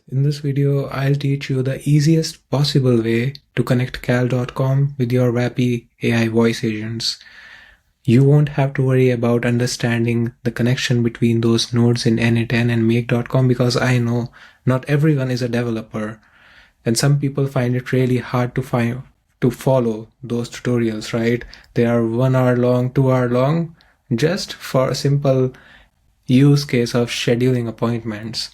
In this video, I'll teach you the easiest possible way to connect cal.com with your Vappy AI voice agents. You won't have to worry about understanding the connection between those nodes in n8n and make.com because I know not everyone is a developer and some people find it really hard to follow those tutorials, right? They are 1 hour long, 2 hour long, just for a simple use case of scheduling appointments.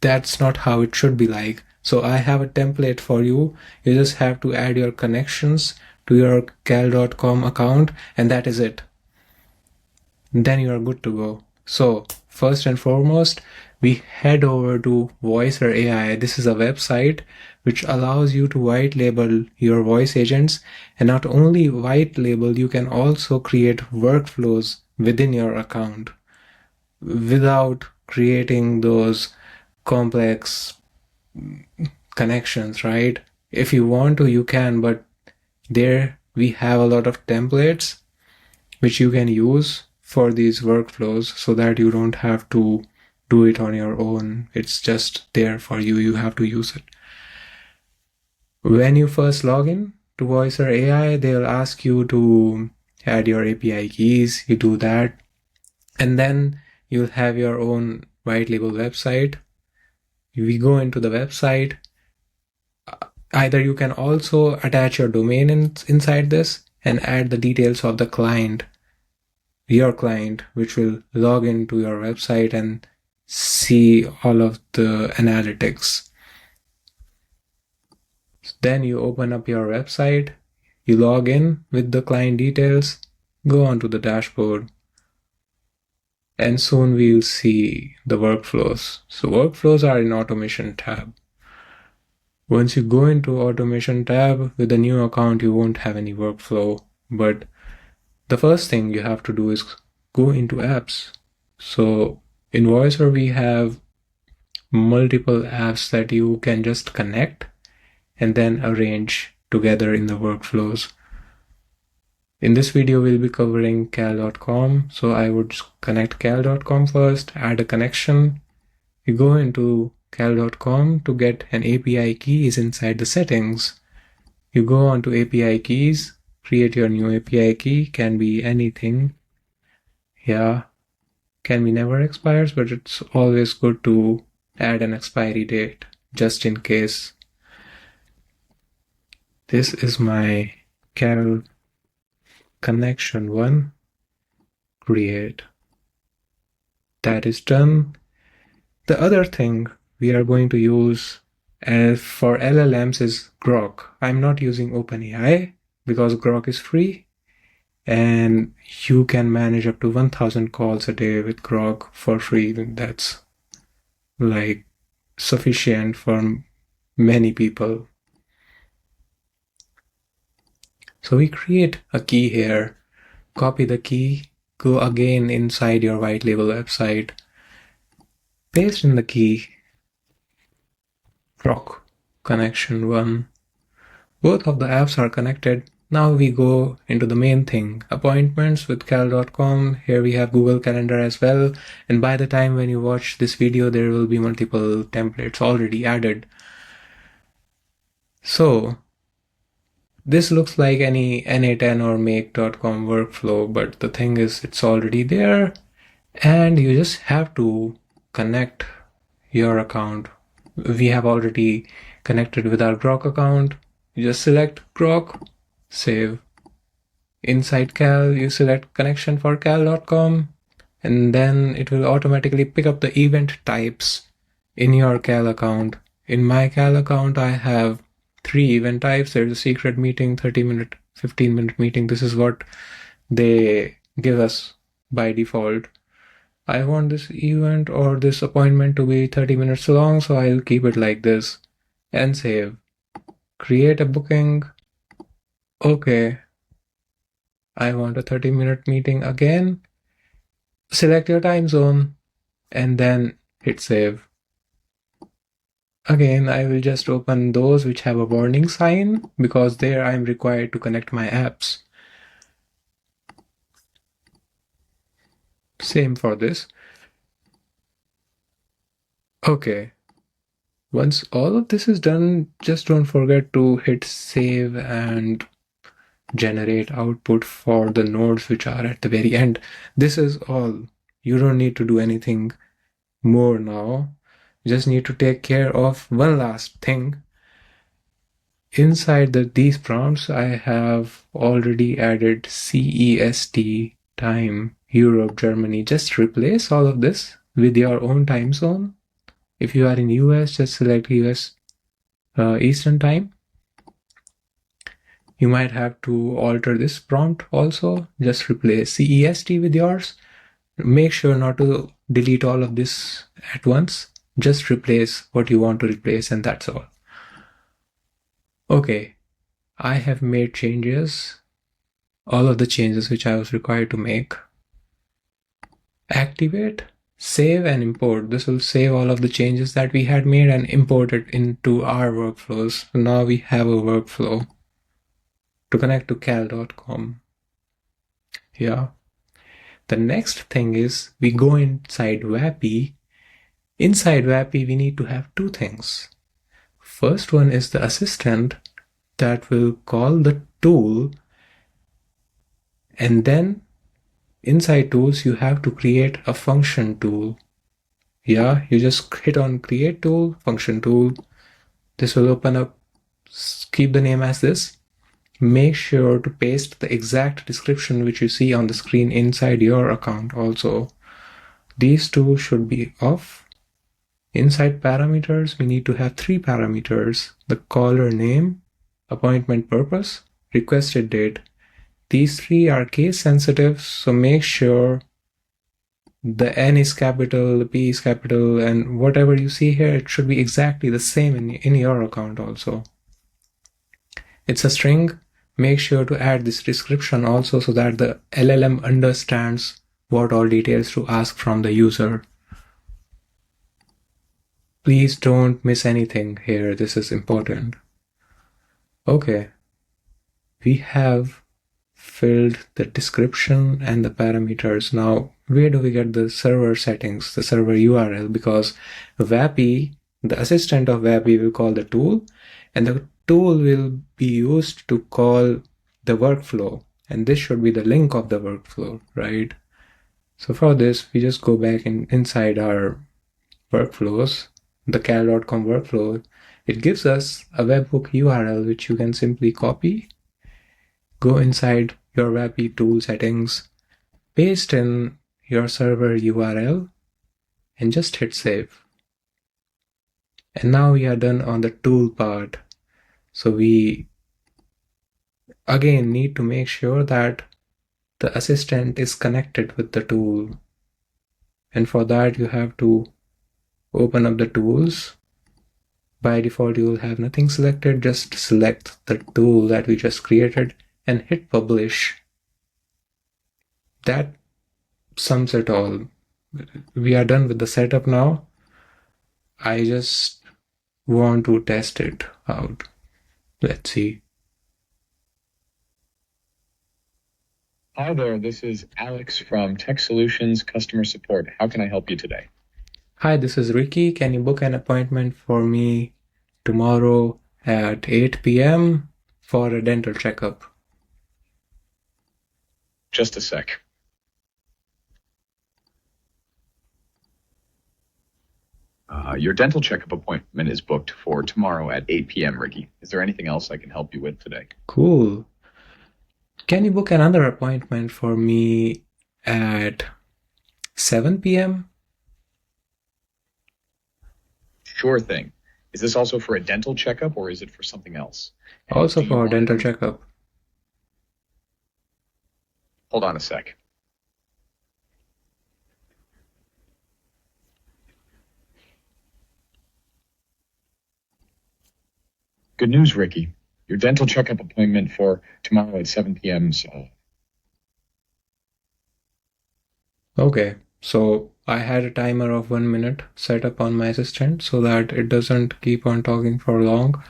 That's not how it should be like. So I have a template for you. You just have to add your connections to your cal.com account and that is it. Then you are good to go. So first and foremost, we head over to Voicer AI. This is a website which allows you to white label your voice agents, and not only white label, you can also create workflows within your account without creating those complex connections, right? If you want to, you can, but there we have a lot of templates which you can use for these workflows so that you don't have to do it on your own. It's just there for you. You have to use it. When you first log in to Voicer AI, they'll ask you to add your API keys. You do that, and then you'll have your own white label website. We go into the website. Either you can also attach your domain inside this and add the details of the client, your client, which will log into your website and see all of the analytics. Then you open up your website, you log in with the client details, go onto the dashboard, and soon we'll see the workflows. So workflows are in automation tab. Once you go into automation tab with a new account, you won't have any workflow, but the first thing you have to do is go into apps. So in Voicer, we have multiple apps that you can just connect and then arrange together in the workflows. In this video, we'll be covering cal.com. So I would connect cal.com first, add a connection. You go into cal.com to get an API key is inside the settings. You go on to API keys, create your new API key, can be anything. Yeah, can be never expires, but it's always good to add an expiry date just in case. This is my cal connection one. Create. That is done. The other thing we are going to use for LLMs is Grok. I'm not using OpenAI because Grok is free and you can manage up to 1000 calls a day with Grok for free. That's like sufficient for many people. So we create a key here, copy the key, go again inside your white label website, paste in the key, Grok connection one. Both of the apps are connected. Now we go into the main thing, appointments with cal.com. Here we have Google Calendar as well. And by the time when you watch this video, there will be multiple templates already added. So this looks like any n8n or make.com workflow, but the thing is it's already there and you just have to connect your account. We have already connected with our Grok account. You just select Grok, save. Inside cal, you select connection for cal.com and then it will automatically pick up the event types in your cal account. In my cal account, I have 3 event types. There's a secret meeting, 30-minute, 15-minute meeting. This is what they give us by default. I want this event or this appointment to be 30 minutes long, so I'll keep it like this and save. Create a booking. Okay. I want a 30-minute meeting again. Select your time zone and then hit save. Again, I will just open those which have a warning sign because there I'm required to connect my apps. Same for this. Okay. Once all of this is done, just don't forget to hit save and generate output for the nodes which are at the very end. This is all. You don't need to do anything more now. You just need to take care of one last thing. Inside these prompts, I have already added CEST time, Europe, Germany. Just replace all of this with your own time zone. If you are in US, just select US Eastern time. You might have to alter this prompt also. Just replace CEST with yours. Make sure not to delete all of this at once. Just replace what you want to replace, and that's all. Okay, I have made changes, all of the changes which I was required to make. Activate, save and import. This will save all of the changes that we had made and import it into our workflows. So now we have a workflow to connect to cal.com. Yeah. The next thing is we go inside VAPI. Inside VAPI, we need to have two things. First one is the assistant that will call the tool, and then inside tools, you have to create a function tool. Yeah, you just hit on create tool, function tool. This will open up, keep the name as this. Make sure to paste the exact description which you see on the screen inside your account also. These two should be off. Inside parameters, we need to have three parameters: the caller name, appointment purpose, requested date. These three are case sensitive, so make sure the N is capital, the P is capital, and whatever you see here, it should be exactly the same in your account also. It's a string. Make sure to add this description also so that the LLM understands what all details to ask from the user. Please don't miss anything here. This is important. Okay. We have filled the description and the parameters. Now, where do we get the server settings, the server URL? Because Vappy, the assistant of Vappy, will call the tool, and the tool will be used to call the workflow. And this should be the link of the workflow, right? So for this, we just go back inside our workflows, the cal.com workflow. It gives us a webhook URL, which you can simply copy, go inside your Vappy tool settings, paste in your server URL, and just hit save. And now we are done on the tool part. So we again need to make sure that the assistant is connected with the tool. And for that, you have to open up the tools. By default, you will have nothing selected. Just select the tool that we just created and hit publish. That sums it all. We are done with the setup now. I just want to test it out. Let's see. Hi there, this is Alex from Tech Solutions Customer Support. How can I help you today? Hi, this is Ricky. Can you book an appointment for me tomorrow at 8 p.m. for a dental checkup? Just a sec. Your dental checkup appointment is booked for tomorrow at 8 p.m., Ricky. Is there anything else I can help you with today? Cool. Can you book another appointment for me at 7 p.m.? Sure thing. Is this also for a dental checkup or is it for something else? Also for a dental checkup. Hold on a sec. Good news, Ricky. Your dental checkup appointment for tomorrow at 7 p.m. Okay, so I had a timer of 1 minute set up on my assistant so that it doesn't keep on talking for long.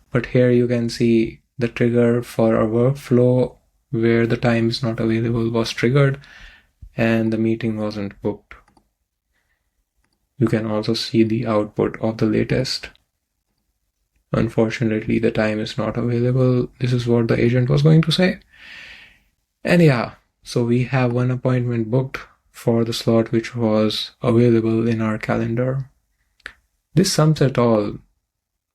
But here you can see the trigger for a workflow where the time is not available was triggered and the meeting wasn't booked. You can also see the output of the latest Unfortunately, the time is not available. This is what the agent was going to say. And yeah, so we have one appointment booked for the slot which was available in our calendar. This sums it all.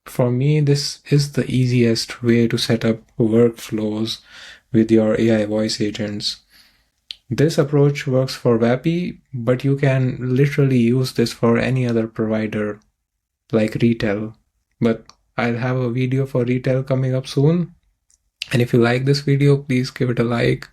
For me, this is the easiest way to set up workflows with your AI voice agents. This approach works for Vappy, but you can literally use this for any other provider like retail. But I'll have a video for retail coming up soon. And if you like this video, please give it a like,